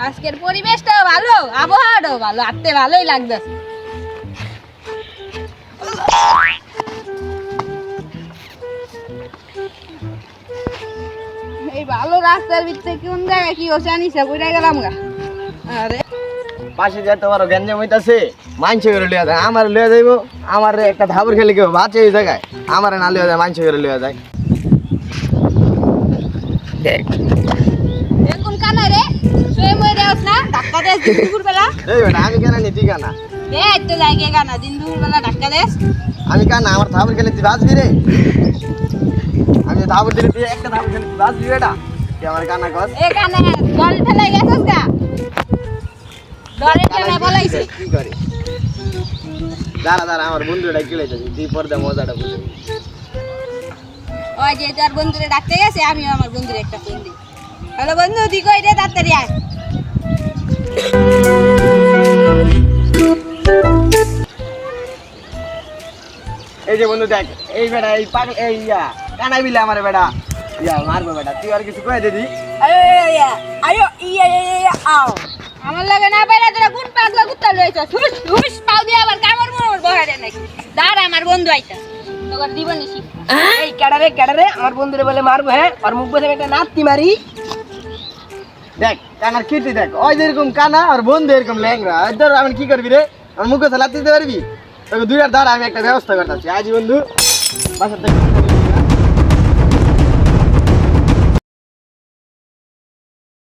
আজকের পরিবেশটাও ভালো, আবহাওয়াটাও ভালো, হাঁটতে ভালোই লাগতেছে। এই ভালো রাস্তার ভিতরে কোন জায়গায় কি হচ্ছে আনিস বুঝা গেলাম গা। আরে পাশে যে তোমার গঞ্জাম হইতাছে মাংস করে লিয়া যায়, আমার লিয়া যাইব, আমার একটা ধাবর খেলে কেউ বাঁচে এই জায়গায়, আমার না লিয়া যায়, মাংস করে লিয়া যায়। কোন কানা রে শুয়ে মরে যাস না, ধাক্কা দেস দিন দুপুর বেলা। এই বেটা আমি কেন নি তুই কানা? এই তো জায়গায় কানা দিন দুপুর বেলা ধাক্কা দেস। আমি কানা, আমার ধাবর খেলে তুই বাঁচবি রে? আমি ধাবর দিলে তুই একটা ধাবর খেলে তুই বাঁচবি বেটা? তুই আমার কানা কস? এ কানা জল ফেলে গেছস গা, ডরে কেন বলাইছি? কি করে দাঁড়া দাঁড়া, আমার বন্ধুটা গেলে যাবি, তুই পর্দা মজাটা বুঝবি। ওই যে তোর বন্ধুরে ডাকতে গেছে, আমিও আমার বন্ধুরে একটা ফোন দিই। হ্যালো বন্ধু, তুই কই রে? তাড়াতাড়ি আয়। এই যে বন্ধু দেখ, এই বেটা এই পাগল এই কানাই বিলে আমার বেটা মারবো বেটা, তুই আর কিছু কয়ে দিদি। আমার লাগে না পাইলা তোরা কোন পাগলা কুত্তা লইছস? হুস হুস পাও দিয়ে আবার কামড় মোড় বহারে নাকি। দাঁড়া আমার বন্ধু আইতা, তোর দিব নিছি। এই ক্যাডারে আমার বন্ধুরে বলে মারবো, হ্যাঁ আর মুখ বসে একটা নাতি মারি। দেখ কানার কীর্তি দেখ, ওই যেরকম কানা আর বন্ধু এরকম ল্যাংরা, ধর আমি কি করবি রে? আমার মুখে লাতি দিতে পারবি? তোকে দুই আর দাঁড়া, আমি একটা ব্যবস্থা করতেছি। আজ বন্ধু বাসার থেকে